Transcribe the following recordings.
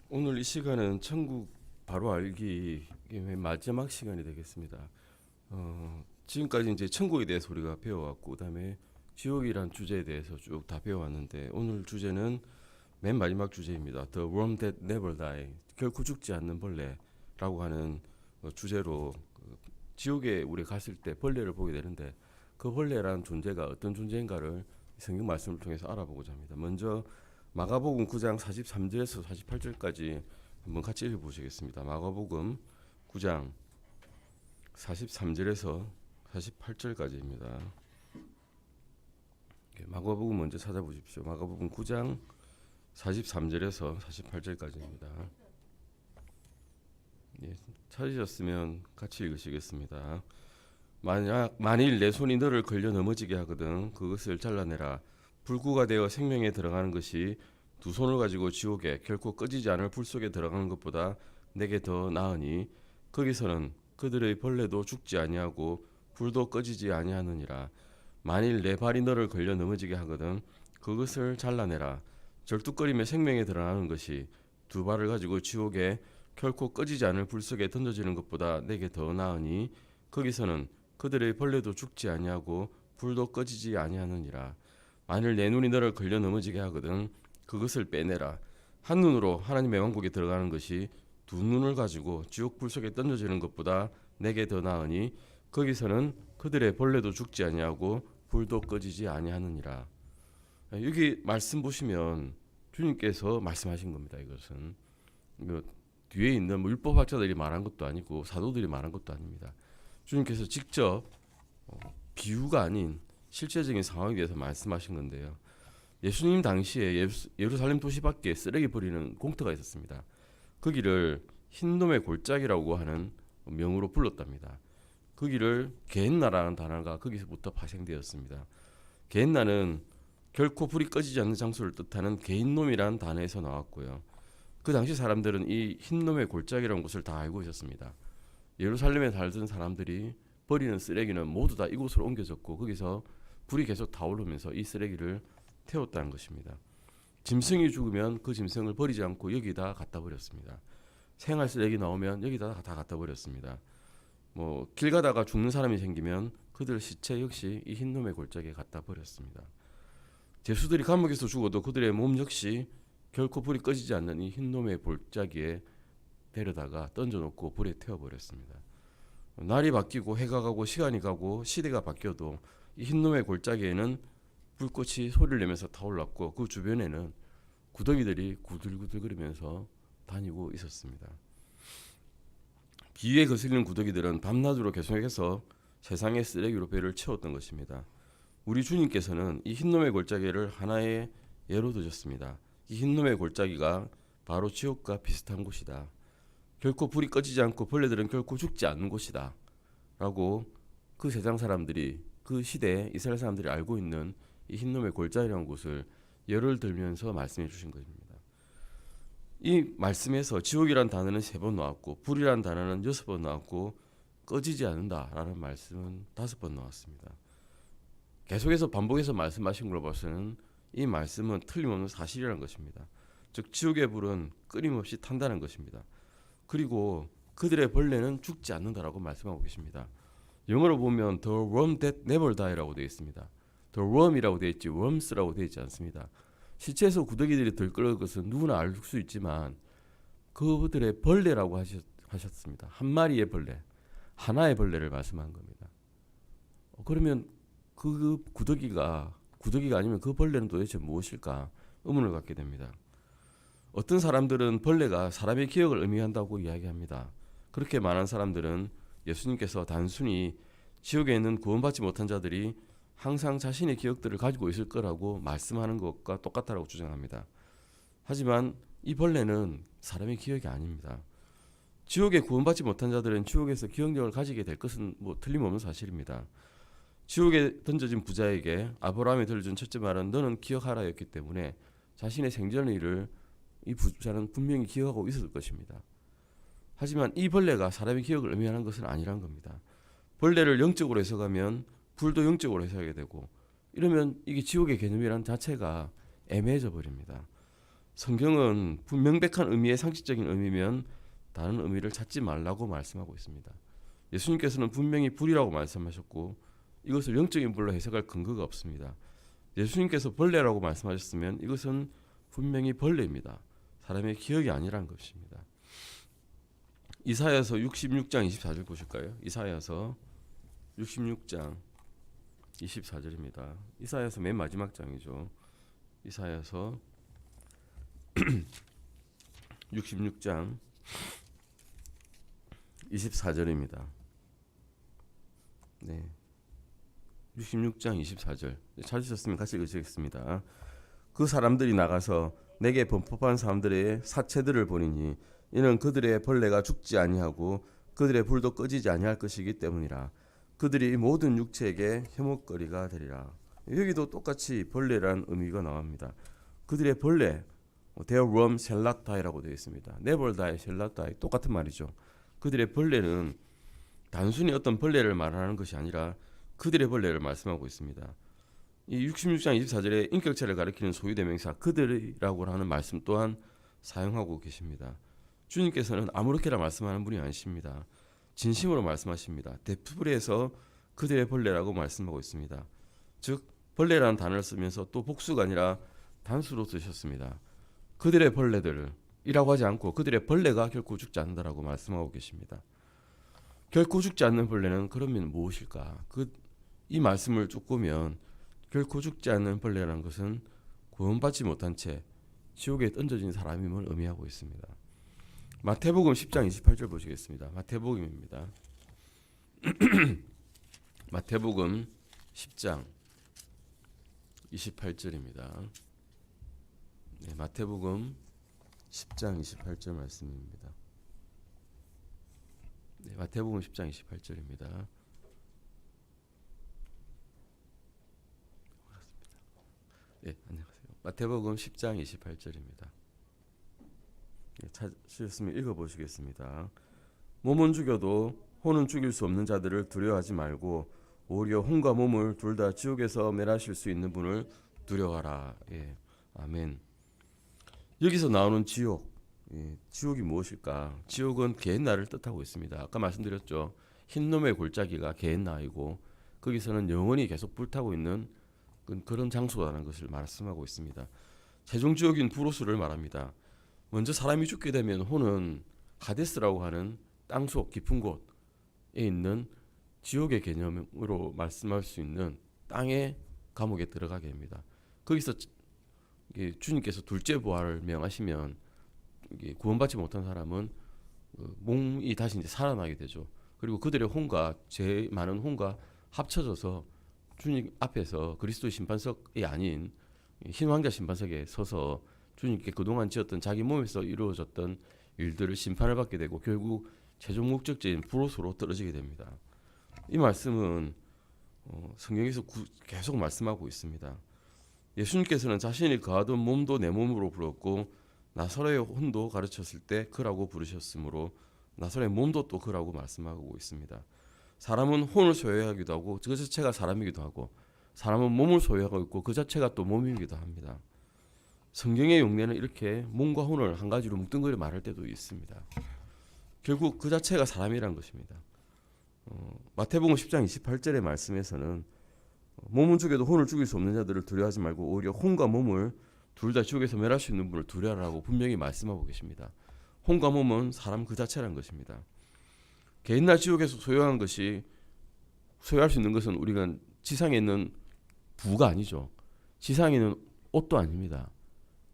오늘 이 시간은 천국 바로 알기 마지막 시간이 되겠습니다. 지금까지 이제 천국에 대해서 우리가 배워왔고, 그다음에 지옥이란 주제에 대해서 쭉 다 배워왔는데, 오늘 주제는 맨 마지막 주제입니다. The worm that never die, 결코 죽지 않는 벌레라고 하는 주제로 지옥에 우리 갔을 때 벌레를 보게 되는데, 그 벌레란 존재가 어떤 존재인가를 성경 말씀을 통해서 알아보고자 합니다. 먼저 마가복음 9장 43절에서 48절까지 한번 같이 읽어보시겠습니다. 마가복음 9장 43절에서 48절까지입니다. 마가복음 먼저 찾아보십시오. 마가복음 9장 43절에서 48절까지입니다. 찾으셨으면 같이 읽으시겠습니다. 만일 내 손이 너를 걸려 넘어지게 하거든 그것을 잘라내라. 불구가 되어 생명에 들어가는 것이 두 손을 가지고 지옥에 결코 꺼지지 않을 불 속에 들어가는 것보다 내게 더 나으니 거기서는 그들의 벌레도 죽지 아니하고 불도 꺼지지 아니하느니라. 만일 내 발이 너를 걸려 넘어지게 하거든 그것을 잘라내라. 절뚝거리며 생명에 들어가는 것이 두 발을 가지고 지옥에 결코 꺼지지 않을 불 속에 던져지는 것보다 내게 더 나으니 거기서는 그들의 벌레도 죽지 아니하고 불도 꺼지지 아니하느니라. 만일 내 눈이 너를 걸려 넘어지게 하거든 그것을 빼내라. 한 눈으로 하나님의 왕국에 들어가는 것이 두 눈을 가지고 지옥 불 속에 던져지는 것보다 내게 더 나으니 거기서는 그들의 벌레도 죽지 아니하고 불도 꺼지지 아니하느니라. 여기 말씀 보시면 주님께서 말씀하신 겁니다. 이것은 뒤에 있는 율법학자들이 말한 것도 아니고 사도들이 말한 것도 아닙니다. 주님께서 직접 비유가 아닌 실제적인 상황에 대해서 말씀하신 건데요. 예수님 당시에 예루살렘 도시 밖에 쓰레기 버리는 공터가 있었습니다. 거기를 흰놈의 골짜기라고 하는 명으로 불렀답니다. 거기를 게헨나라는 단어가 거기서부터 파생되었습니다. 게헨나는 결코 불이 꺼지지 않는 장소를 뜻하는 게힌놈이라는 단어에서 나왔고요. 그 당시 사람들은 이 흰놈의 골짜기라는 곳을 다 알고 있었습니다. 예루살렘에 살던 사람들이 버리는 쓰레기는 모두 다 이곳으로 옮겨졌고 거기서 불이 계속 타오르면서 이 쓰레기를 태웠다는 것입니다. 짐승이 죽으면 그 짐승을 버리지 않고 여기다 갖다 버렸습니다. 생활 쓰레기 나오면 여기다 다 갖다 버렸습니다. 길 가다가 죽는 사람이 생기면 그들 시체 역시 이 흰놈의 골짜기에 갖다 버렸습니다. 죄수들이 감옥에서 죽어도 그들의 몸 역시 결코 불이 꺼지지 않는 이 흰놈의 골짜기에 데려다가 던져놓고 불에 태워버렸습니다. 날이 바뀌고 해가 가고 시간이 가고 시대가 바뀌어도 이 흰놈의 골짜기에는 불꽃이 소리를 내면서 타올랐고 그 주변에는 구더기들이 구들구들거리면서 다니고 있었습니다. 비위에 거슬리는 구더기들은 밤낮으로 계속해서 세상의 쓰레기로 배를 채웠던 것입니다. 우리 주님께서는 이 흰놈의 골짜기를 하나의 예로 드셨습니다. 이 흰놈의 골짜기가 바로 지옥과 비슷한 곳이다. 결코 불이 꺼지지 않고 벌레들은 결코 죽지 않는 곳이다. 라고 그 세상 사람들이 그 시대에 이스라엘 사람들이 알고 있는 이 흰놈의 골짜기라는 곳을 예를 들면서 말씀해 주신 것입니다. 이 말씀에서 지옥이란 단어는 3번 나왔고 불이란 단어는 6번 나왔고 꺼지지 않는다라는 말씀은 5번 나왔습니다. 계속해서 반복해서 말씀하신 걸로 봐서는 이 말씀은 틀림없는 사실이라는 것입니다. 즉 지옥의 불은 끊임없이 탄다는 것입니다. 그리고 그들의 벌레는 죽지 않는다라고 말씀하고 계십니다. 영어로 보면 The worm that never die라고 되어 있습니다. The worm이라고 되어 있지 worms라고 되어 있지 않습니다. 시체에서 구더기들이 들끓는 것은 누구나 알 수 있지만 그들의 벌레라고 하셨습니다. 한 마리의 벌레, 하나의 벌레를 말씀한 겁니다. 그러면 그 구더기가 아니면 그 벌레는 도대체 무엇일까 의문을 갖게 됩니다. 어떤 사람들은 벌레가 사람의 기억을 의미한다고 이야기합니다. 그렇게 말한 사람들은 예수님께서 단순히 지옥에 있는 구원받지 못한 자들이 항상 자신의 기억들을 가지고 있을 거라고 말씀하는 것과 똑같다고 주장합니다. 하지만 이 벌레는 사람의 기억이 아닙니다. 지옥에 구원받지 못한 자들은 지옥에서 기억력을 가지게 될 것은 틀림없는 사실입니다. 지옥에 던져진 부자에게 아브라함이 들려준 첫째 말은 너는 기억하라였기 때문에 자신의 생전의 일을 이 부자는 분명히 기억하고 있었을 것입니다. 하지만 이 벌레가 사람의 기억을 의미하는 것은 아니란 겁니다. 벌레를 영적으로 해석하면 불도 영적으로 해석하게 되고 이러면 이게 지옥의 개념이란 자체가 애매해져 버립니다. 성경은 명백한 의미의 상식적인 의미면 다른 의미를 찾지 말라고 말씀하고 있습니다. 예수님께서는 분명히 불이라고 말씀하셨고 이것을 영적인 불로 해석할 근거가 없습니다. 예수님께서 벌레라고 말씀하셨으면 이것은 분명히 벌레입니다. 사람의 기억이 아니란 것입니다. 이사야서 66장 24절 보실까요? 이사야서 66장 24절입니다. 이사야서 맨 마지막 장이죠. 이사야서 66장 24절입니다. 네. 66장 24절. 찾으셨으면 같이 읽으시겠습니다. 그 사람들이 나가서 내게 범법한 사람들의 사체들을 보니니 이는 그들의 벌레가 죽지 아니하고 그들의 불도 꺼지지 아니할 것이기 때문이라. 그들이 모든 육체에게 해목거리가 되리라. 여기도 똑같이 벌레란 의미가 나옵니다. 그들의 벌레, their worm shall not die라고 되어 있습니다. never die, shall not die 똑같은 말이죠. 그들의 벌레는 단순히 어떤 벌레를 말하는 것이 아니라 그들의 벌레를 말씀하고 있습니다. 이 66장 24절에 인격체를 가리키는 소유대명사 그들이라고 하는 말씀 또한 사용하고 계십니다. 주님께서는 아무렇게나 말씀하는 분이 아니십니다. 진심으로 말씀하십니다. 데프브리에서 그들의 벌레라고 말씀하고 있습니다. 즉 벌레라는 단어를 쓰면서 또 복수가 아니라 단수로 쓰셨습니다. 그들의 벌레들이라고 하지 않고 그들의 벌레가 결코 죽지 않는다라고 말씀하고 계십니다. 결코 죽지 않는 벌레는 그러면 무엇일까? 이 말씀을 쭉 보면 결코 죽지 않는 벌레라는 것은 구원받지 못한 채 지옥에 던져진 사람임을 의미하고 있습니다. 마태복음 10장 28절 보시겠습니다. 마태복음입니다. 마태복음 10장 28절입니다. 네, 마태복음 10장 28절 말씀입니다. 네, 마태복음 10장 28절입니다. 네, 안녕하세요. 마태복음 10장 28절입니다. 네, 찾으셨으면 읽어보시겠습니다. 몸은 죽여도 혼은 죽일 수 없는 자들을 두려워하지 말고 오히려 혼과 몸을 둘 다 지옥에서 멸하실 수 있는 분을 두려워하라. 예, 아멘. 여기서 나오는 지옥, 지옥이 무엇일까? 지옥은 게헨나를 뜻하고 있습니다. 아까 말씀드렸죠. 흰놈의 골짜기가 게헨나이고 거기서는 영원히 계속 불타고 있는 그런 장소라는 것을 말씀하고 있습니다. 최종 지옥인 부로스를 말합니다. 먼저 사람이 죽게 되면 혼은 하데스라고 하는 땅속 깊은 곳에 있는 지옥의 개념으로 말씀할 수 있는 땅의 감옥에 들어가게 됩니다. 거기서 주님께서 둘째 부활을 명하시면 구원받지 못한 사람은 몸이 다시 이제 살아나게 되죠. 그리고 그들의 혼과 제일 많은 혼과 합쳐져서 주님 앞에서 그리스도 심판석이 아닌 흰 왕자 심판석에 서서 주님께 그동안 지었던 자기 몸에서 이루어졌던 일들을 심판을 받게 되고 결국 최종 목적지인 부로스로 떨어지게 됩니다. 이 말씀은 성경에서 계속 말씀하고 있습니다. 예수님께서는 자신이 거하던 몸도 내 몸으로 부르었고 나사로의 혼도 가르쳤을 때 그라고 부르셨으므로 나사로의 몸도 또 그라고 말씀하고 있습니다. 사람은 혼을 소유하기도 하고 그 자체가 사람이기도 하고 사람은 몸을 소유하고 있고 그 자체가 또 몸이기도 합니다. 성경의 용례는 이렇게 몸과 혼을 한 가지로 뭉뚱그려 말할 때도 있습니다. 결국 그 자체가 사람이란 것입니다. 마태복음 10장 28절의 말씀에서는 몸은 죽여도 혼을 죽일 수 없는 자들을 두려워하지 말고 오히려 혼과 몸을 둘 다 지옥에서 멸할 수 있는 분을 두려워하라고 분명히 말씀하고 계십니다. 혼과 몸은 사람 그 자체란 것입니다. 개인나 지옥에서 소유할 수 있는 것은 우리가 지상에 있는 부가 아니죠. 지상에 있는 옷도 아닙니다.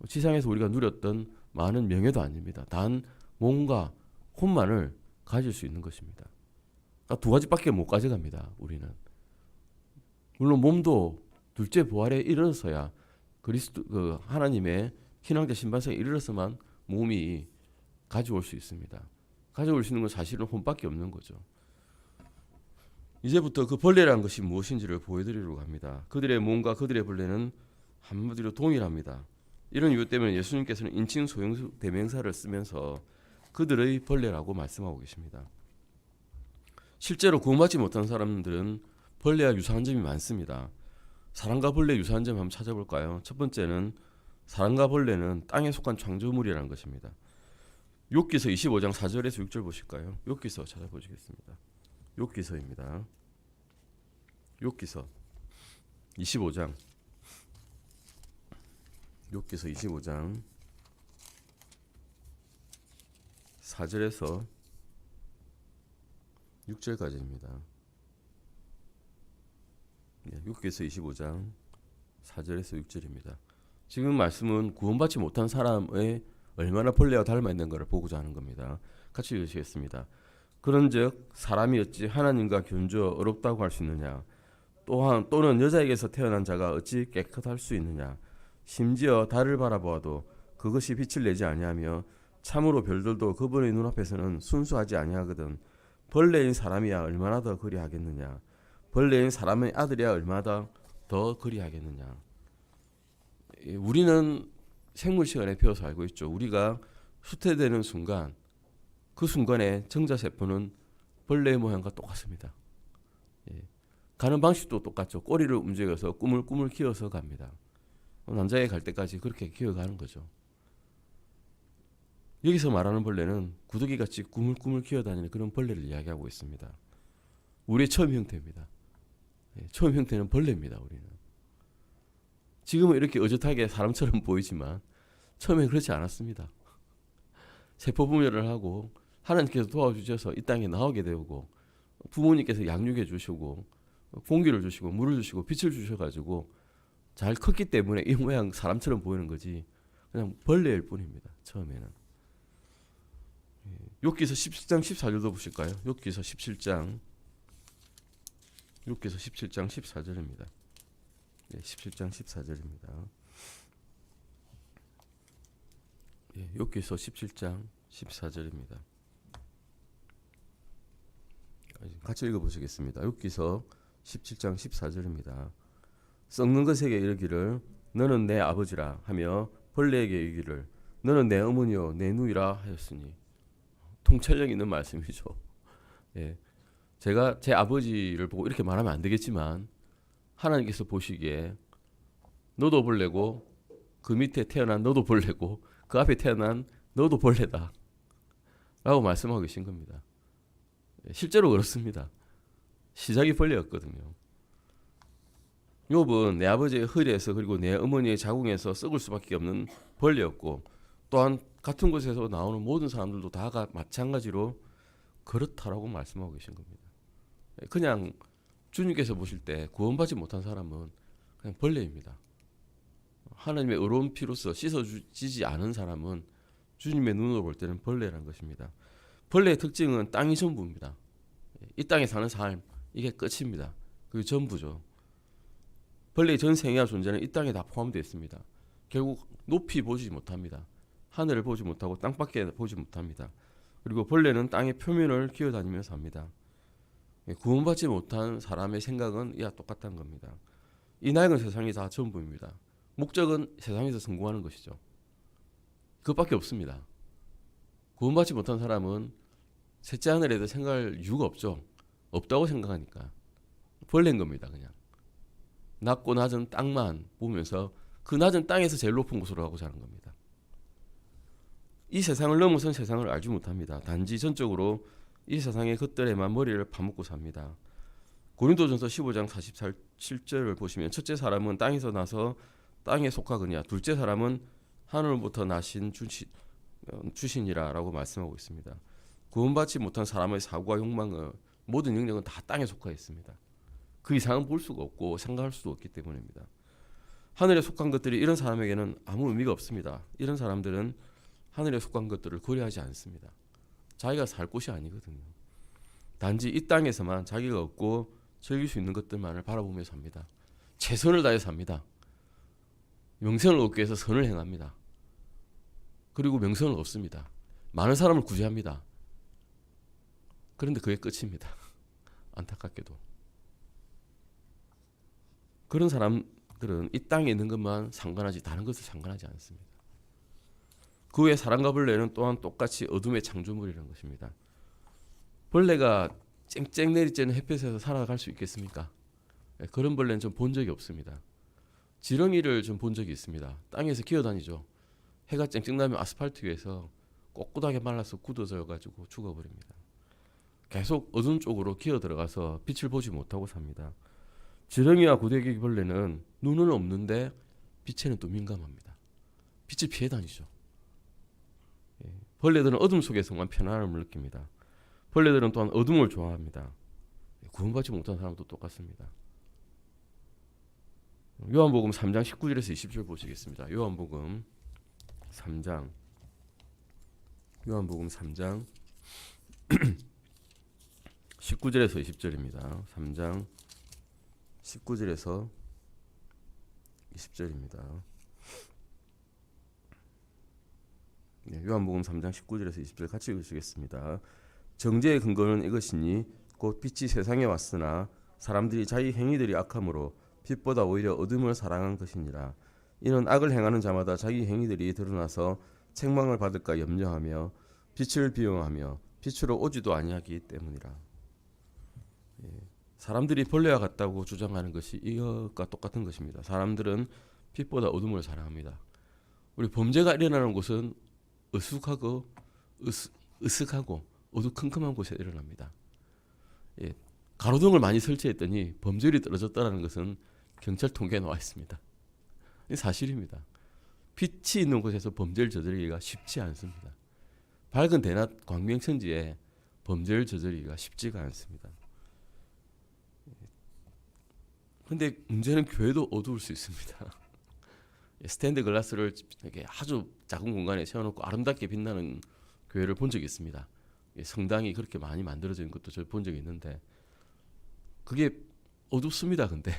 지상에서 우리가 누렸던 많은 명예도 아닙니다. 단 몸과 혼만을 가질 수 있는 것입니다. 두 가지밖에 못 가져갑니다. 우리는. 물론 몸도 둘째 부활에 이르러서야 그리스도 하나님의 신앙자 신반성에 이르러서만 몸이 가져올 수 있습니다. 가져올 수 있는 건 사실은 혼밖에 없는 거죠. 이제부터 그 벌레라는 것이 무엇인지를 보여드리려고 합니다. 그들의 몸과 그들의 벌레는 한마디로 동일합니다. 이런 이유 때문에 예수님께서는 인칭 소형 대명사를 쓰면서 그들의 벌레라고 말씀하고 계십니다. 실제로 구원받지 못한 사람들은 벌레와 유사한 점이 많습니다. 사람과 벌레 유사한 점 한번 찾아볼까요? 첫 번째는 사람과 벌레는 땅에 속한 창조물이라는 것입니다. 욥기서 25장 4절에서 6절 보실까요? 욥기서 찾아보시겠습니다. 욥기서입니다. 욥기서 25장 욥기서 25장 4절에서 6절까지입니다. 욥기서 25장 4절에서 6절입니다. 지금 말씀은 구원받지 못한 사람의 얼마나 벌레와 닮아 있는 것을 보고자 하는 겁니다. 같이 읽으시겠습니다. 그런즉 사람이 어찌 하나님과 견주어 어렵다고 할 수 있느냐? 또는 여자에게서 태어난 자가 어찌 깨끗할 수 있느냐? 심지어 달을 바라보아도 그것이 빛을 내지 아니하며 참으로 별들도 그분의 눈앞에서는 순수하지 아니하거든. 벌레인 사람이야 얼마나 더 그리하겠느냐? 벌레인 사람의 아들이야 얼마나 더 그리하겠느냐? 우리는 생물 시간에 배워서 알고 있죠. 우리가 후퇴되는 순간, 그 순간에 정자세포는 벌레의 모양과 똑같습니다. 가는 방식도 똑같죠. 꼬리를 움직여서 꾸물꾸물 기어서 갑니다. 남자에 갈 때까지 그렇게 기어가는 거죠. 여기서 말하는 벌레는 구더기같이 꾸물꾸물 기어다니는 그런 벌레를 이야기하고 있습니다. 우리의 처음 형태입니다. 처음 형태는 벌레입니다. 우리는. 지금은 이렇게 어젓하게 사람처럼 보이지만 처음엔 그렇지 않았습니다. 세포 분열을 하고 하나님께서 도와주셔서 이 땅에 나오게 되고 부모님께서 양육해 주시고 공기를 주시고 물을 주시고 빛을 주셔가지고 잘 컸기 때문에 이 모양 사람처럼 보이는 거지 그냥 벌레일 뿐입니다. 처음에는. 욥기서 17장 14절도 보실까요? 욥기서 17장 14절입니다. 17장 14절입니다. 욥기서 17장 14절입니다. 같이 읽어보시겠습니다. 욥기서 17장 14절입니다. 썩는 것에게 이르기를 너는 내 아버지라 하며 벌레에게 이르기를 너는 내 어머니요 내 누이라 하였으니 통찰력 있는 말씀이죠. 제가 제 아버지를 보고 이렇게 말하면 안 되겠지만 하나님께서 보시기에 너도 벌레고 그 밑에 태어난 너도 벌레고 그 앞에 태어난 너도 벌레다 라고 말씀하고 계신 겁니다. 실제로 그렇습니다. 시작이 벌레였거든요. 욥은 내 아버지의 허리에서 그리고 내 어머니의 자궁에서 썩을 수밖에 없는 벌레였고 또한 같은 곳에서 나오는 모든 사람들도 다가 마찬가지로 그렇다라고 말씀하고 계신 겁니다. 그냥 주님께서 보실 때 구원받지 못한 사람은 그냥 벌레입니다. 하나님의 의로운 피로서 씻어지지 않은 사람은 주님의 눈으로 볼 때는 벌레라는 것입니다. 벌레의 특징은 땅이 전부입니다. 이 땅에 사는 삶 이게 끝입니다. 그게 전부죠. 벌레의 전 생애와 존재는 이 땅에 다 포함되어 있습니다. 결국 높이 보지 못합니다. 하늘을 보지 못하고 땅밖에 보지 못합니다. 그리고 벌레는 땅의 표면을 기어다니며 삽니다. 구원받지 못한 사람의 생각은 이와 똑같다는 겁니다. 이 낡은 세상이 다 전부입니다. 목적은 세상에서 성공하는 것이죠. 그것밖에 없습니다. 구원받지 못한 사람은 셋째 하늘에도 생각할 이유가 없죠. 없다고 생각하니까 벌레인 겁니다. 그냥 낮고 낮은 땅만 보면서 그 낮은 땅에서 제일 높은 곳으로 가고 자는 겁니다. 이 세상을 넘어선 세상을 알지 못합니다. 단지 전적으로 이 세상의 것들에만 머리를 파묻고 삽니다. 고린도전서 15장 47절을 보시면 첫째 사람은 땅에서 나서 땅에 속하거니와 둘째 사람은 하늘로부터 나신 주신이라라고 말씀하고 있습니다. 구원받지 못한 사람의 사고와 욕망은 모든 영역은 다 땅에 속하 있습니다. 그 이상은 볼 수가 없고 생각할 수도 없기 때문입니다. 하늘에 속한 것들이 이런 사람에게는 아무 의미가 없습니다. 이런 사람들은 하늘에 속한 것들을 고려하지 않습니다. 자기가 살 곳이 아니거든요. 단지 이 땅에서만 자기가 얻고 즐길 수 있는 것들만을 바라보며 삽니다. 최선을 다해 삽니다. 명성을 얻기 위해서 선을 행합니다. 그리고 명성을 얻습니다. 많은 사람을 구제합니다. 그런데 그게 끝입니다. 안타깝게도. 그런 사람들은 이 땅에 있는 것만 상관하지 다른 것을 상관하지 않습니다. 그 외에 사람과 벌레는 또한 똑같이 어둠의 창조물이라는 것입니다. 벌레가 쨍쨍 내리쬐는 햇볕에서 살아갈 수 있겠습니까? 그런 벌레는 좀 본 적이 없습니다. 지렁이를 좀 본 적이 있습니다. 땅에서 기어다니죠. 해가 쨍쨍 나면 아스팔트 위에서 꼿꼿하게 말라서 굳어져 가지고 죽어버립니다. 계속 어두운 쪽으로 기어 들어가서 빛을 보지 못하고 삽니다. 지렁이와 고데기벌레는 눈은 없는데 빛에는 또 민감합니다. 빛을 피해 다니죠. 벌레들은 어둠 속에서만 편안함을 느낍니다. 벌레들은 또한 어둠을 좋아합니다. 구원받지 못한 사람도 똑같습니다. 요한복음 3장 19절에서 20절 보시겠습니다. 요한복음 3장 19절에서 20절입니다. 3장 19절에서 20절입니다. 요한복음 3장 19절에서 20절 같이 읽으시겠습니다. 정죄의 근거는 이것이니 곧 빛이 세상에 왔으나 사람들이 자기 행위들이 악함으로 빛보다 오히려 어둠을 사랑한 것이니라. 이는 악을 행하는 자마다 자기 행위들이 드러나서 책망을 받을까 염려하며 빛을 비용하며 빛으로 오지도 아니하기 때문이라. 사람들이 벌레와 같다고 주장하는 것이 이것과 똑같은 것입니다. 사람들은 빛보다 어둠을 사랑합니다. 우리 범죄가 일어나는 곳은 으슥하고 어두컴컴한 곳에 일어납니다. 가로등을 많이 설치했더니 범죄율이 떨어졌다는 것은 경찰 통계에 나와 있습니다. 이 사실입니다. 빛이 있는 곳에서 범죄를 저지르기가 쉽지 않습니다. 밝은 대낮 광명천지에 범죄를 저지르기가 쉽지가 않습니다. 그런데 문제는 교회도 어두울 수 있습니다. 스탠드 글라스를 이렇게 아주 작은 공간에 세워놓고 아름답게 빛나는 교회를 본 적이 있습니다. 성당이 그렇게 많이 만들어진 것도 저 본 적이 있는데 그게 어둡습니다. 근데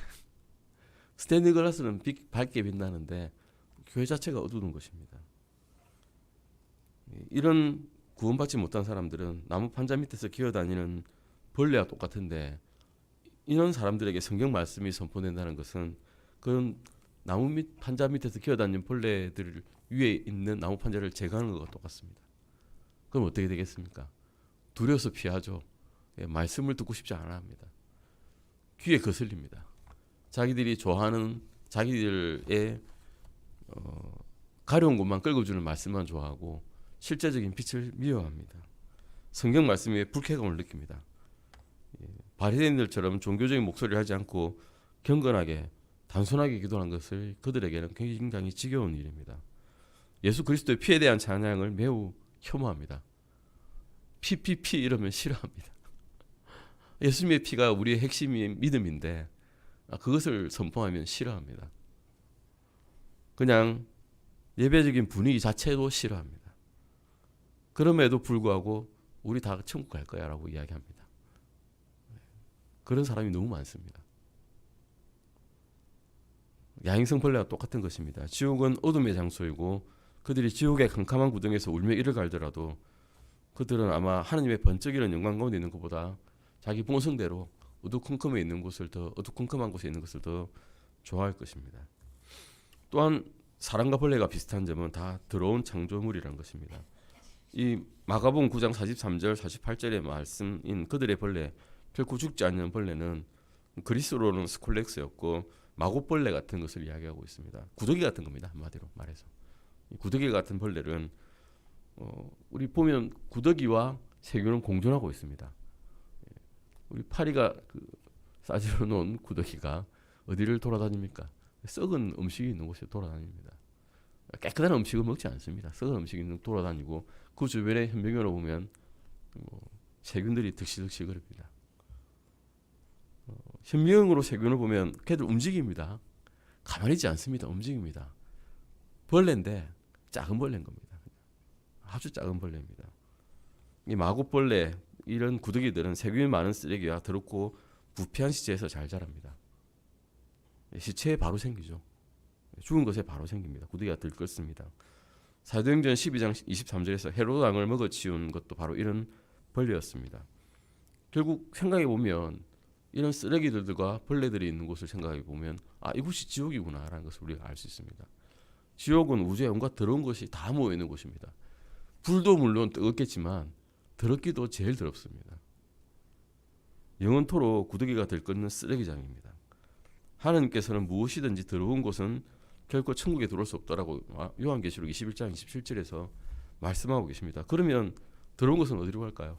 스탠드 글라스는 밝게 빛나는데 교회 자체가 어두운 것입니다. 이런 구원받지 못한 사람들은 나무 판자 밑에서 기어다니는 벌레와 똑같은데 이런 사람들에게 성경 말씀이 선포된다는 것은 그런 나무 밑 판자 밑에서 기어다니는 벌레들 위에 있는 나무 판자를 제거하는 것과 똑같습니다. 그럼 어떻게 되겠습니까? 두려워서 피하죠. 말씀을 듣고 싶지 않아 합니다. 귀에 거슬립니다. 자기들이 좋아하는 자기들의 가려운 것만 끌어주는 말씀만 좋아하고 실제적인 빛을 미워합니다. 성경 말씀에 불쾌감을 느낍니다. 바리새인들처럼 종교적인 목소리를 하지 않고 경건하게 단순하게 기도하는 것을 그들에게는 굉장히 지겨운 일입니다. 예수 그리스도의 피에 대한 찬양을 매우 혐오합니다. 피 이러면 싫어합니다. 예수님의 피가 우리의 핵심이 믿음인데 그것을 선포하면 싫어합니다. 그냥 예배적인 분위기 자체도 싫어합니다. 그럼에도 불구하고 우리 다 천국 갈 거야 라고 이야기합니다. 그런 사람이 너무 많습니다. 야행성 벌레와 똑같은 것입니다. 지옥은 어둠의 장소이고 그들이 지옥의 캄캄한 구덩이에서 울며 이를 갈더라도 그들은 아마 하나님의 번쩍이는 영광 가운데 있는 것보다 자기 본성대로 어두컴컴한 곳에 있는 것을 더 좋아할 것입니다. 또한 사람과 벌레가 비슷한 점은 다 더러운 창조물이라는 것입니다. 이 마가복음 9장 43절 48절의 말씀인 그들의 벌레, 결코 죽지 않는 벌레는 그리스로는 스콜렉스였고 마곡벌레 같은 것을 이야기하고 있습니다. 구더기 같은 겁니다. 한마디로 말해서. 이 구더기 같은 벌레는 우리 보면 구더기와 세균은 공존하고 있습니다. 우리 파리가 싸지러 놓은 구더기가 어디를 돌아다닙니까? 썩은 음식이 있는 곳에 돌아다닙니다. 깨끗한 음식을 먹지 않습니다. 썩은 음식이 있는 곳에 돌아다니고 그 주변에 현미경으로 보면 세균들이 득실득실 거립니다. 현미경으로 세균을 보면 걔들 움직입니다. 가만히 있지 않습니다. 움직입니다. 벌레인데 작은 벌레인 겁니다. 아주 작은 벌레입니다. 이 마곡벌레 이런 구더기들은 세균이 많은 쓰레기와 더럽고 부패한 시체에서 잘 자랍니다. 시체에 바로 생기죠. 죽은 것에 바로 생깁니다. 구더기가 들끓습니다. 사도행전 12장 23절에서 헤로드 왕을 먹어치운 것도 바로 이런 벌레였습니다. 결국 생각해 보면 이런 쓰레기들과 벌레들이 있는 곳을 생각해 보면 이곳이 지옥이구나라는 것을 우리가 알 수 있습니다. 지옥은 우주에 온갖 더러운 것이 다 모여 있는 곳입니다. 불도 물론 뜨겁겠지만 더럽기도 제일 더럽습니다. 영원토록 구더기가 들끓는 쓰레기장입니다. 하나님께서는 무엇이든지 더러운 곳은 결코 천국에 들어올 수 없다라고 요한계시록 21장 27절에서 말씀하고 계십니다. 그러면 더러운 것은 어디로 갈까요?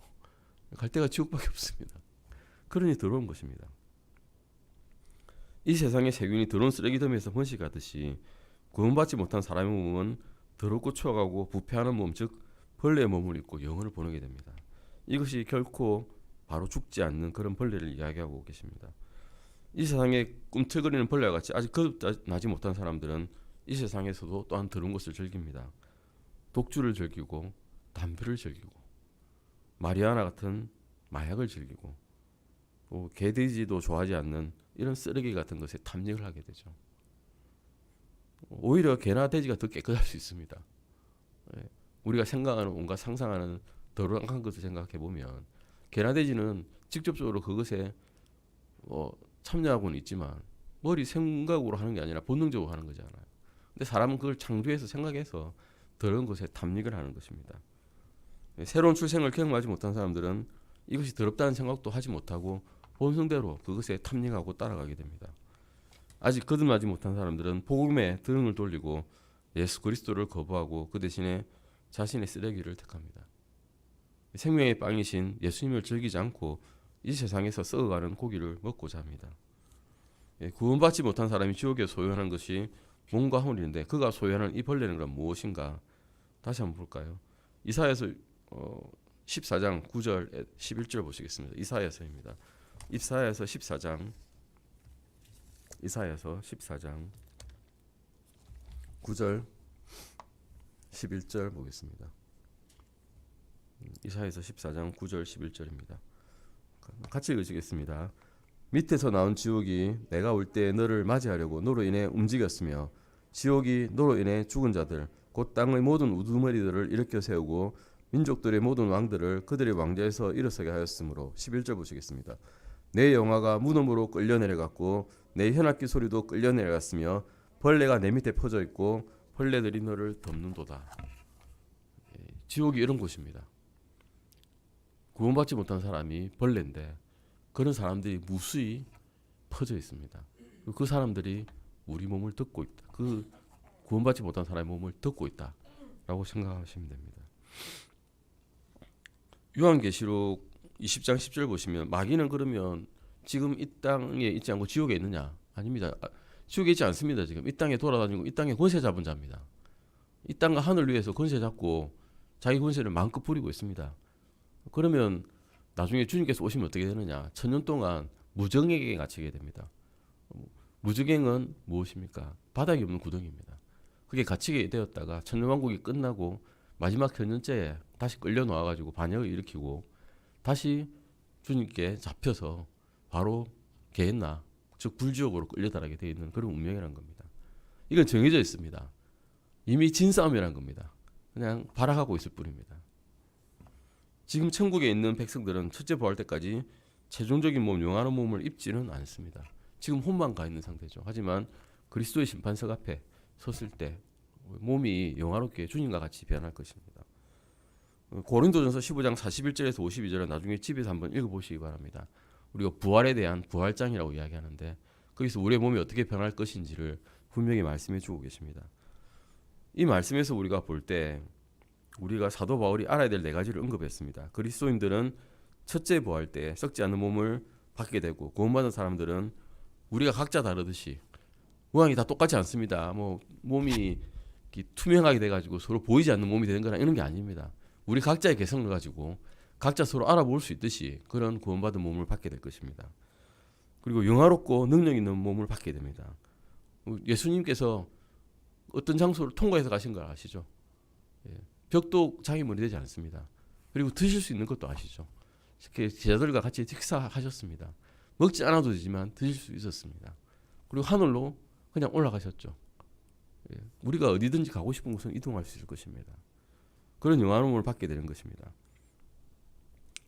갈 데가 지옥밖에 없습니다. 그러니 더러운 것입니다. 이 세상의 세균이 더러운 쓰레기더미에서 번식하듯이 구원받지 못한 사람의 몸은 더럽고 추악하고 부패하는 몸, 즉 벌레의 몸을 입고 영혼을 보내게 됩니다. 이것이 결코 바로 죽지 않는 그런 벌레를 이야기하고 계십니다. 이 세상에 꿈틀거리는 벌레와 같이 아직 거듭나지 못한 사람들은 이 세상에서도 또한 더러운 것을 즐깁니다. 독주를 즐기고 담배를 즐기고 마리아나 같은 마약을 즐기고 또 개돼지도 좋아하지 않는 이런 쓰레기 같은 것에 탐닉을 하게 되죠. 오히려 개나 돼지가 더 깨끗할 수 있습니다. 우리가 생각하는 온갖 상상하는 더러운 것을 생각해 보면 개나 돼지는 직접적으로 그것에 참여하고는 있지만 머리 생각으로 하는 게 아니라 본능적으로 하는 거잖아요. 근데 사람은 그걸 창조해서 생각해서 더러운 것에 탐닉을 하는 것입니다. 새로운 출생을 경험하지 못한 사람들은 이것이 더럽다는 생각도 하지 못하고 본성대로 그것에 탐닉하고 따라가게 됩니다. 아직 거듭나지 못한 사람들은 복음에 등을 돌리고 예수 그리스도를 거부하고 그 대신에 자신의 쓰레기를 택합니다. 생명의 빵이신 예수님을 즐기지 않고 이 세상에서 썩어가는 고기를 먹고자 합니다. 구원받지 못한 사람이 지옥에 소유하는 것이 몸과 허물인데 그가 소유하는 이 벌레는 그럼 무엇인가? 다시 한번 볼까요? 이사야서 14장 9절 11절 보시겠습니다. 이사야서입니다. 이사야서 14장 9절 11절 보겠습니다. 이사야서 14장 9절 11절입니다. 같이 읽으시겠습니다. 밑에서 나온 지옥이 내가 올 때 너를 맞이하려고 너로 인해 움직였으며 지옥이 너로 인해 죽은 자들 곧 땅의 모든 우두머리들을 일으켜 세우고 민족들의 모든 왕들을 그들의 왕좌에서 일어서게 하였으므로 11절 보시겠습니다. 내 영화가 무덤으로 끌려 내려갔고 내 현악기 소리도 끌려 내려갔으며 벌레가 내 밑에 퍼져 있고 벌레들이 너를 덮는도다. 지옥이 이런 곳입니다. 구원받지 못한 사람이 벌레인데 그런 사람들이 무수히 퍼져 있습니다. 그 사람들이 우리 몸을 덮고 있다. 그 구원받지 못한 사람의 몸을 덮고 있다라고 생각하시면 됩니다. 요한계시록 20장 10절 보시면 마귀는 그러면 지금 이 땅에 있지 않고 지옥에 있느냐? 아닙니다. 지옥에 있지 않습니다. 지금 이 땅에 돌아다니고 이 땅에 권세 잡은 자입니다. 이 땅과 하늘 위에서 권세 잡고 자기 권세를 마음껏 부리고 있습니다. 그러면 나중에 주님께서 오시면 어떻게 되느냐? 1000년 동안 무정행에 갇히게 됩니다. 무정행은 무엇입니까? 바닥이 없는 구덩이입니다. 그게 갇히게 되었다가 천년왕국이 끝나고 마지막 천년째에 다시 끌려 놓아가지고 반역을 일으키고 다시 주님께 잡혀서 바로 게헨나 즉 불지옥으로 끌려다니게 되어 있는 그런 운명이라는 겁니다. 이건 정해져 있습니다. 이미 진 싸움이라는 겁니다. 그냥 발악하고 있을 뿐입니다. 지금 천국에 있는 백성들은 첫째 부활 때까지 최종적인 몸, 영원한 몸을 입지는 않습니다. 지금 혼만 가 있는 상태죠. 하지만 그리스도의 심판석 앞에 섰을 때 몸이 영화롭게 주님과 같이 변할 것입니다. 고린도전서 15장 41절에서 52절은 나중에 집에서 한번 읽어보시기 바랍니다. 우리가 부활에 대한 부활장이라고 이야기하는데 거기서 우리의 몸이 어떻게 변할 것인지를 분명히 말씀해 주고 계십니다. 이 말씀에서 우리가 볼 때 우리가 사도 바울이 알아야 될 4가지를 언급했습니다. 그리스도인들은 첫째 부활 때 썩지 않는 몸을 받게 되고 구원받은 사람들은 우리가 각자 다르듯이 모양이 다 똑같지 않습니다. 몸이 투명하게 돼가지고 서로 보이지 않는 몸이 되는 거나 이런 게 아닙니다. 우리 각자의 개성을 가지고 각자 서로 알아볼 수 있듯이 그런 구원받은 몸을 받게 될 것입니다. 그리고 영화롭고 능력 있는 몸을 받게 됩니다. 예수님께서 어떤 장소를 통과해서 가신 걸 아시죠? 벽도 장애물이 되지 않습니다. 그리고 드실 수 있는 것도 아시죠? 제자들과 같이 식사하셨습니다. 먹지 않아도 되지만 드실 수 있었습니다. 그리고 하늘로 그냥 올라가셨죠. 우리가 어디든지 가고 싶은 곳은 이동할 수 있을 것입니다. 그런 영화로움을 받게 되는 것입니다.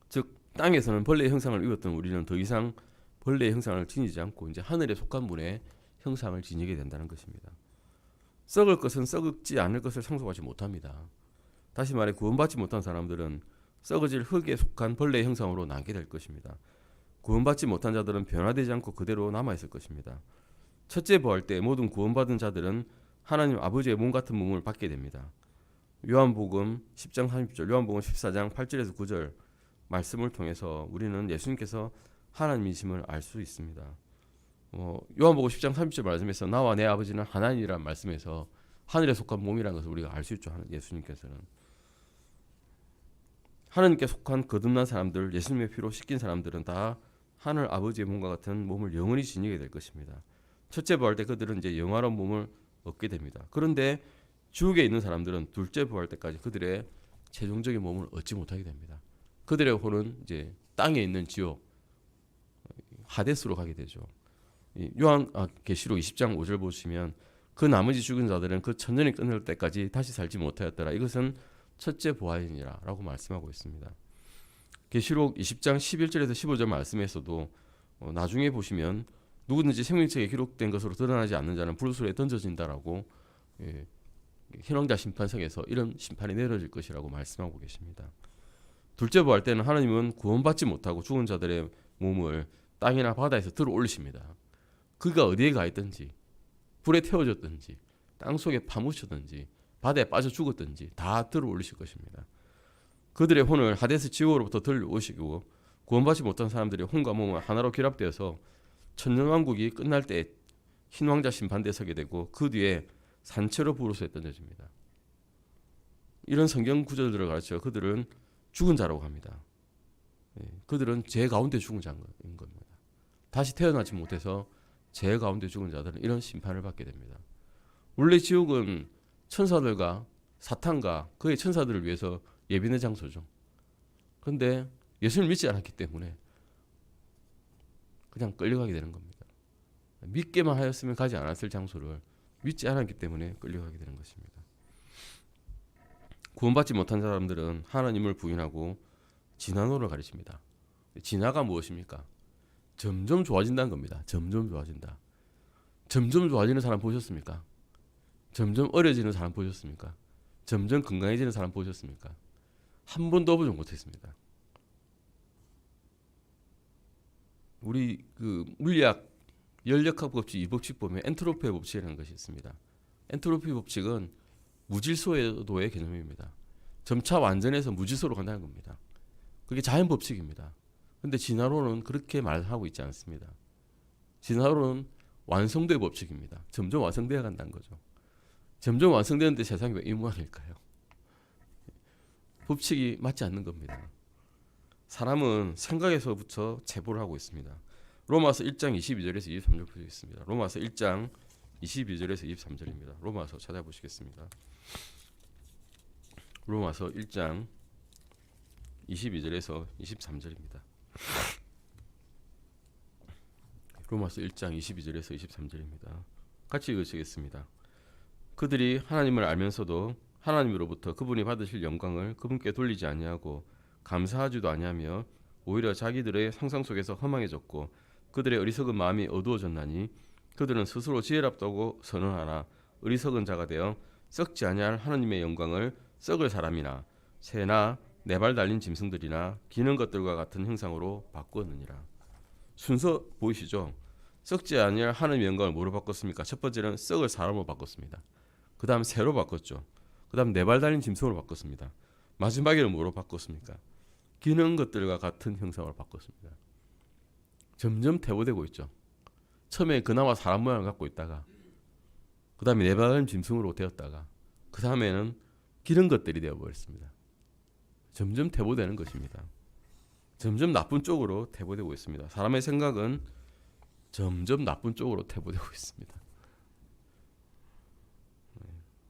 즉 땅에서는 벌레의 형상을 입었던 우리는 더 이상 벌레의 형상을 지니지 않고 이제 하늘에 속한 분의 형상을 지니게 된다는 것입니다. 썩을 것은 썩지 않을 것을 상속하지 못합니다. 다시 말해 구원받지 못한 사람들은 썩어질 흙에 속한 벌레의 형상으로 남게 될 것입니다. 구원받지 못한 자들은 변화되지 않고 그대로 남아있을 것입니다. 첫째 부활 때 모든 구원받은 자들은 하나님 아버지의 몸 같은 몸을 받게 됩니다. 요한복음 10장 30절, 요한복음 14장 8절에서 9절 말씀을 통해서 우리는 예수님께서 하나님이심을 알 수 있습니다. 요한복음 10장 30절 말씀에서 나와 내 아버지는 하나님이라는 말씀에서 하늘에 속한 몸이라는 것을 우리가 알 수 있죠. 예수님께서는 하나님께 속한 거듭난 사람들, 예수님의 피로 씻긴 사람들은 다 하늘 아버지의 몸과 같은 몸을 영원히 지니게 될 것입니다. 첫째 부활 때 그들은 이제 영화로운 몸을 얻게 됩니다. 그런데 지옥에 있는 사람들은 둘째 부활 때까지 그들의 최종적인 몸을 얻지 못하게 됩니다. 그들의 혼은 이제 땅에 있는 지옥 하데스로 가게 되죠. 계시록 20장 5절 보시면 그 나머지 죽은 자들은 그 천년이 끝날 때까지 다시 살지 못하였더라. 이것은 첫째 부활이니라 라고 말씀하고 있습니다. 계시록 20장 11절에서 15절 말씀에서도 나중에 보시면 누구든지 생명책에 기록된 것으로 드러나지 않는 자는 불수로에 던져진다라고 희망자 심판석에서 이런 심판이 내려질 것이라고 말씀하고 계십니다. 둘째 부활 때는 하나님은 구원받지 못하고 죽은 자들의 몸을 땅이나 바다에서 들어 올리십니다. 그가 어디에 가 있든지 불에 태워졌든지 땅속에 파묻혔든지 바다에 빠져 죽었든지 다 들어 올리실 것입니다. 그들의 혼을 하데스 지옥으로부터 들어오시고 구원받지 못한 사람들의 혼과 몸은 하나로 결합되어서 천년왕국이 끝날 때 흰왕자 심판대에 서게 되고 그 뒤에 산채로 부르스에 던져집니다. 이런 성경 구절들을 가르쳐 그들은 죽은 자라고 합니다. 그들은 죄 가운데 죽은 자인 겁니다. 다시 태어나지 못해서 죄 가운데 죽은 자들은 이런 심판을 받게 됩니다. 원래 지옥은 천사들과 사탄과 그의 천사들을 위해서 예비된 장소죠. 그런데 예수를 믿지 않았기 때문에 그냥 끌려가게 되는 겁니다. 믿게만 하였으면 가지 않았을 장소를 믿지 않았기 때문에 끌려가게 되는 것입니다. 구원받지 못한 사람들은 하나님을 부인하고 진화론을 가르칩니다. 진화가 무엇입니까? 점점 좋아진다는 겁니다. 점점 좋아진다. 점점 좋아지는 사람 보셨습니까? 점점 어려지는 사람 보셨습니까? 점점 건강해지는 사람 보셨습니까? 한 번도 보지 못했습니다. 우리 그 물리학 열역학 법칙 2법칙 보면 엔트로피 법칙이라는 것이 있습니다. 엔트로피 법칙은 무질서도의 개념입니다. 점차 완전해서 무질서로 간다는 겁니다. 그게 자연 법칙입니다. 그런데 진화론은 그렇게 말하고 있지 않습니다. 진화론은 완성도의 법칙입니다. 점점 완성되어 간다는 거죠. 점점 완성되는데 세상이 왜 이 모양일까요? 법칙이 맞지 않는 겁니다. 사람은 생각에서부터 체보를 하고 있습니다. 로마서 1장 22절에서 23절 보고 있습니다. 로마서 1장 22절에서 23절입니다. 로마서 찾아보시겠습니다. 로마서 1장 22절에서 23절입니다. 로마서 1장 22절에서 23절입니다. 같이 읽으시겠습니다. 그들이 하나님을 알면서도 하나님으로부터 그분이 받으실 영광을 그분께 돌리지 아니하고 감사하지도 아니하며 오히려 자기들의 상상 속에서 허망해졌고 그들의 어리석은 마음이 어두워졌나니 그들은 스스로 지혜롭다고 선언하나 어리석은 자가 되어 썩지 아니할 하나님의 영광을 썩을 사람이나 새나 네 발 달린 짐승들이나 기는 것들과 같은 형상으로 바꾸었느니라. 순서 보이시죠? 썩지 아니할 하나님의 영광을 뭐로 바꿨습니까? 첫 번째는 썩을 사람으로 바꿨습니다. 그 다음 새로 바꿨죠. 그 다음 네 발 달린 짐승으로 바꿨습니다. 마지막에는 뭐로 바꿨습니까? 기는 것들과 같은 형상으로 바꿨습니다. 점점 퇴보되고 있죠. 처음에 그나마 사람 모양을 갖고 있다가 그 다음에 네 발 달린 짐승으로 되었다가 그 다음에는 기는 것들이 되어버렸습니다. 점점 퇴보되는 것입니다. 점점 나쁜 쪽으로 퇴보되고 있습니다. 사람의 생각은 점점 나쁜 쪽으로 퇴보되고 있습니다.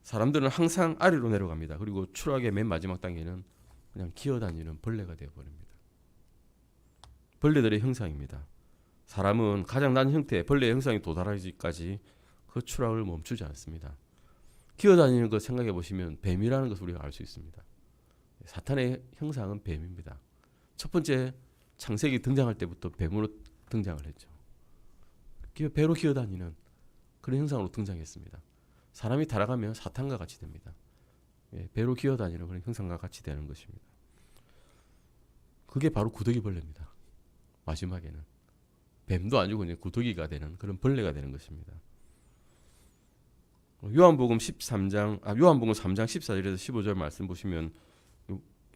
사람들은 항상 아래로 내려갑니다. 그리고 추락의 맨 마지막 단계는 그냥 기어다니는 벌레가 되어버립니다. 벌레들의 형상입니다. 사람은 가장 낮은 형태의 벌레의 형상이 도달하기까지 그 추락을 멈추지 않습니다. 기어다니는 것 생각해 보시면 뱀이라는 것을 우리가 알 수 있습니다. 사탄의 형상은 뱀입니다. 첫 번째 창세기 등장할 때부터 뱀으로 등장을 했죠. 배로 기어다니는 그런 형상으로 등장했습니다. 사람이 타락하면 사탄과 같이 됩니다. 배로 기어다니는 그런 형상과 같이 되는 것입니다. 그게 바로 구더기 벌레입니다. 마지막에는 뱀도 아니고 그냥 구더기가 되는 그런 벌레가 되는 것입니다. 요한복음 3장 14절에서 15절 말씀 보시면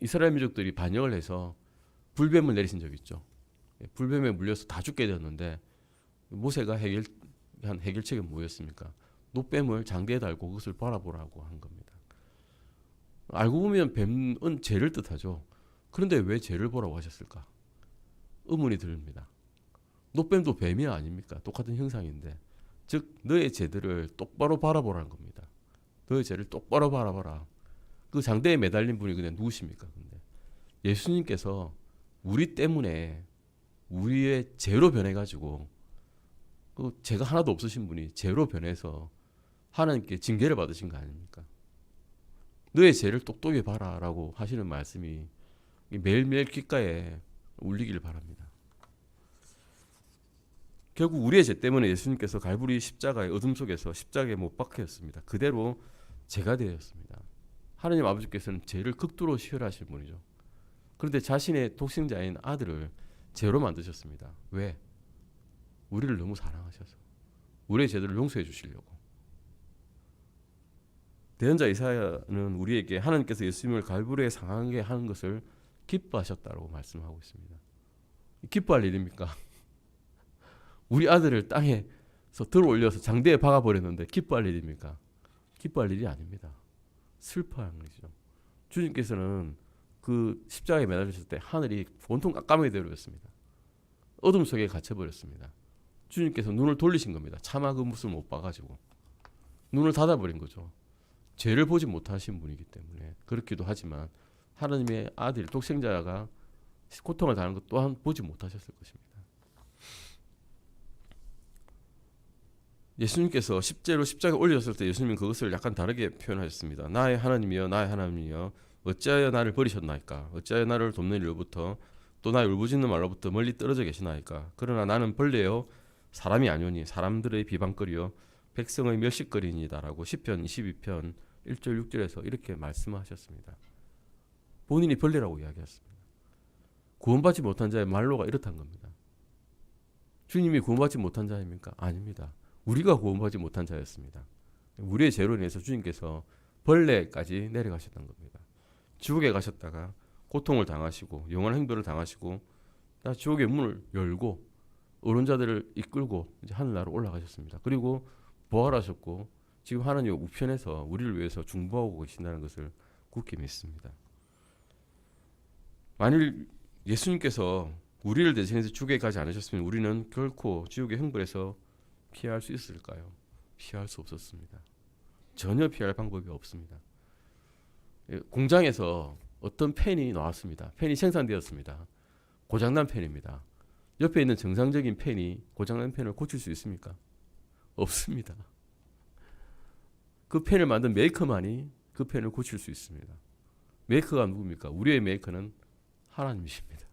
이스라엘 민족들이 반역을 해서 불뱀을 내리신 적이 있죠. 불뱀에 물려서 다 죽게 되었는데 모세가 한 해결책이 뭐였습니까? 노뱀을 장대에 달고 그것을 바라보라고 한 겁니다. 알고 보면 뱀은 죄를 뜻하죠. 그런데 왜 죄를 보라고 하셨을까? 의문이 듭니다. 노뱀도 뱀이 아닙니까? 똑같은 형상인데, 즉 너의 죄들을 똑바로 바라보라는 겁니다. 너의 죄를 똑바로 바라봐라. 그 장대에 매달린 분이 그냥 누구십니까? 근데 예수님께서 우리 때문에 우리의 죄로 변해가지고 그 죄가 하나도 없으신 분이 죄로 변해서 하나님께 징계를 받으신 거 아닙니까? 너의 죄를 똑똑히 봐라라고 하시는 말씀이 매일매일 귓가에 울리기를 바랍니다. 결국 우리의 죄 때문에 예수님께서 갈보리 십자가의 어둠 속에서 십자가에 못 박혔습니다. 그대로 죄가 되었습니다. 하나님 아버지께서는 죄를 극도로 시열하신 분이죠. 그런데 자신의 독생자인 아들을 죄로 만드셨습니다. 왜? 우리를 너무 사랑하셔서 우리의 죄들을 용서해 주시려고. 대언자 이사야는 우리에게 하나님께서 예수님을 갈보리에 상하게 하는 것을 기뻐하셨다고 말씀하고 있습니다. 기뻐할 일입니까? 우리 아들을 땅에서 들어 올려서 장대에 박아버렸는데 기뻐할 일입니까? 기뻐할 일이 아닙니다. 슬퍼하는 것이죠. 주님께서는 그 십자가에 매달리셨을 때 하늘이 온통 깜깜하게 되어버렸습니다. 어둠 속에 갇혀버렸습니다. 주님께서 눈을 돌리신 겁니다. 차마 그 모습을 못 봐가지고 눈을 닫아버린 거죠. 죄를 보지 못하신 분이기 때문에. 그렇기도 하지만 하나님의 아들 독생자가 고통을 당하는 것 또한 보지 못하셨을 것입니다. 예수님께서 십자가에 올리셨을 때 예수님은 그것을 약간 다르게 표현하셨습니다. 나의 하나님이여 나의 하나님이여 어찌하여 나를 버리셨나이까? 어찌하여 나를 돕는 일로부터 또 나의 울부짖는 말로부터 멀리 떨어져 계시나이까? 그러나 나는 벌레요 사람이 아니오니 사람들의 비방거리요 백성의 멸시거리니다라고 시편 22편 1절 6절에서 이렇게 말씀하셨습니다. 본인이 벌레라고 이야기했습니다. 구원받지 못한 자의 말로가 이렇다는 겁니다. 주님이 구원받지 못한 자입니까? 아닙니다. 우리가 구원받지 못한 자였습니다. 우리의 죄로 인해서 주님께서 벌레까지 내려가셨던 겁니다. 지옥에 가셨다가 고통을 당하시고 영원한 행도를 당하시고 지옥의 문을 열고 어른자들을 이끌고 이제 하늘나라로 올라가셨습니다. 그리고 부활하셨고 지금 하나님 우편에서 우리를 위해서 중보하고 계신다는 것을 굳게 믿습니다. 만일 예수님께서 우리를 대신해서 지옥에 가지 않으셨으면 우리는 결코 지옥의 형벌에서 피할 수 있을까요? 피할 수 없었습니다. 전혀 피할 방법이 없습니다. 공장에서 어떤 펜이 나왔습니다. 펜이 생산되었습니다. 고장난 펜입니다. 옆에 있는 정상적인 펜이 고장난 펜을 고칠 수 있습니까? 없습니다. 그 펜을 만든 메이커만이 그 펜을 고칠 수 있습니다. 메이커가 누굽니까? 우리의 메이커는 하나님이십니다.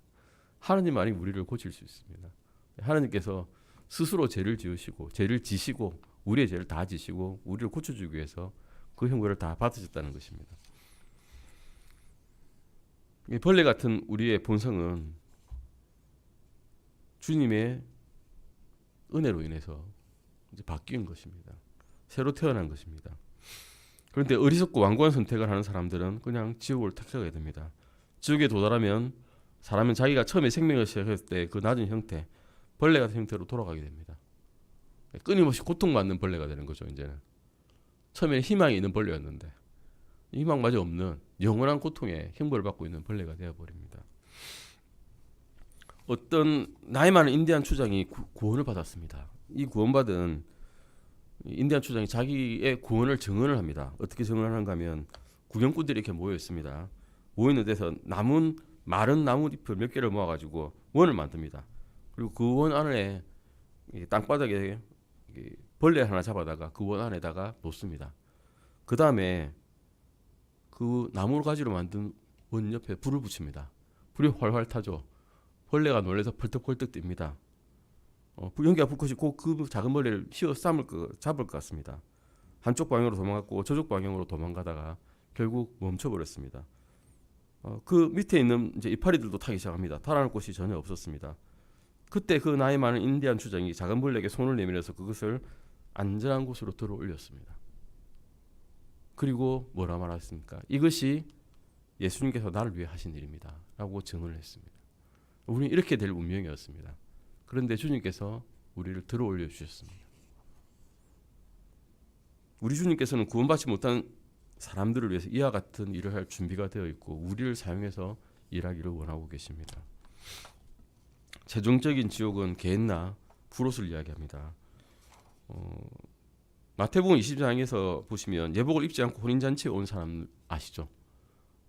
하나님만이 우리를 고칠 수 있습니다. 하나님께서 스스로 죄를 지으시고 죄를 지시고 우리의 죄를 다 지시고 우리를 고쳐주기 위해서 그 형벌을 다 받으셨다는 것입니다. 이 벌레 같은 우리의 본성은 주님의 은혜로 인해서 이제 바뀐 것입니다. 새로 태어난 것입니다. 그런데 어리석고 완고한 선택을 하는 사람들은 그냥 지옥을 택하게 됩니다. 지옥에 도달하면 사람은 자기가 처음에 생명을 시작했을 때 그 낮은 형태, 벌레 같은 형태로 돌아가게 됩니다. 끊임없이 고통받는 벌레가 되는 거죠. 이제는 처음에는 희망이 있는 벌레였는데 희망마저 없는 영원한 고통에 형벌을 받고 있는 벌레가 되어버립니다. 어떤 나이 많은 인디안 추장이 구원을 받았습니다. 이 구원받은 인디안 추장이 자기의 구원을 증언을 합니다. 어떻게 증언을 하는가 하면 구경꾼들이 이렇게 모여 있습니다. 모여 있는 데서 마른 나뭇잎을 몇 개를 모아가지고 원을 만듭니다. 그리고 그 원 안에 땅바닥에 벌레 하나 잡아다가 그 원 안에다가 놓습니다. 그 다음에 그 나무 가지로 만든 원 옆에 불을 붙입니다. 불이 활활 타죠. 벌레가 놀라서 펄떡펄떡 뜁니다. 연기가 불 것이고 그 작은 벌레를 잡을 것 같습니다. 한쪽 방향으로 도망갔고 저쪽 방향으로 도망가다가 결국 멈춰버렸습니다. 그 밑에 있는 이제 이파리들도 타기 시작합니다. 달아날 곳이 전혀 없었습니다. 그때 그 나이 많은 인디안 추장이 작은 벌레에게 손을 내밀어서 그것을 안전한 곳으로 들어 올렸습니다. 그리고 뭐라 말했습니까? 이것이 예수님께서 나를 위해 하신 일입니다. 라고 증언을 했습니다. 우리는 이렇게 될 운명이었습니다. 그런데 주님께서 우리를 들어 올려 주셨습니다. 우리 주님께서는 구원받지 못한 사람들을 위해서 이와 같은 일을 할 준비가 되어 있고 우리를 사용해서 일하기를 원하고 계십니다. 최종적인 지옥은 게헨나 불옷을 이야기합니다. 마태복음 20장에서 보시면 예복을 입지 않고 혼인잔치에 온 사람 아시죠?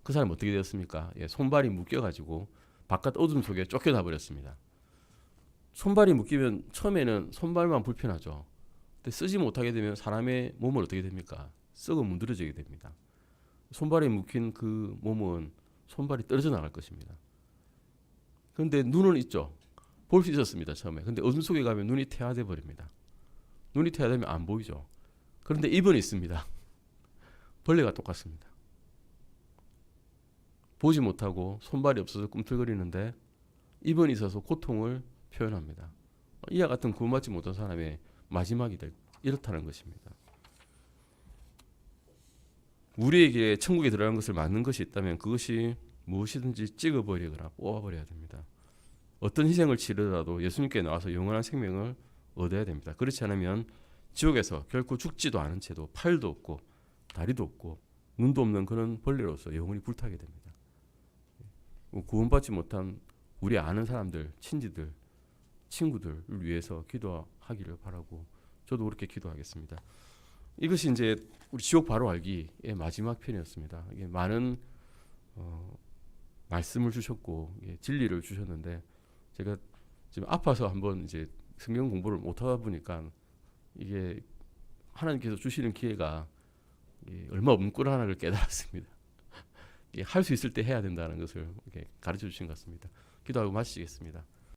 그 사람이 어떻게 되었습니까? 손발이 묶여가지고 바깥 어둠 속에 쫓겨나 버렸습니다. 손발이 묶이면 처음에는 손발만 불편하죠. 근데 쓰지 못하게 되면 사람의 몸은 어떻게 됩니까? 썩어 문드러지게 됩니다. 손발이 묶인 그 몸은 손발이 떨어져 나갈 것입니다. 그런데 눈은 있죠. 볼 수 있었습니다. 처음에. 근데 어둠 속에 가면 눈이 퇴화돼 버립니다. 눈이 퇴화되면 안 보이죠. 그런데 입은 있습니다. 벌레가 똑같습니다. 보지 못하고 손발이 없어서 꿈틀거리는데 입은 있어서 고통을 표현합니다. 이와 같은 구원받지 못한 사람의 마지막이 이렇다는 것입니다. 우리에게 천국에 들어가는 것을 막는 것이 있다면 그것이 무엇이든지 찍어버리거나 뽑아버려야 됩니다. 어떤 희생을 치르더라도 예수님께 나와서 영원한 생명을 얻어야 됩니다. 그렇지 않으면 지옥에서 결코 죽지도 않은 채도 팔도 없고 다리도 없고 눈도 없는 그런 벌레로서 영원히 불타게 됩니다. 구원받지 못한 우리 아는 사람들, 친지들, 친구들을 위해서 기도하기를 바라고 저도 그렇게 기도하겠습니다. 이것이 이제 우리 지옥 바로 알기의 마지막 편이었습니다. 이게 많은 말씀을 주셨고 진리를 주셨는데 제가 지금 아파서 한번 이제 성경 공부를 못 하다 보니까 이게 하나님께서 주시는 기회가 얼마 없구나 하는 걸 깨달았습니다. 할 수 있을 때 해야 된다는 것을 가르쳐 주신 것 같습니다. 기도하고 마치겠습니다.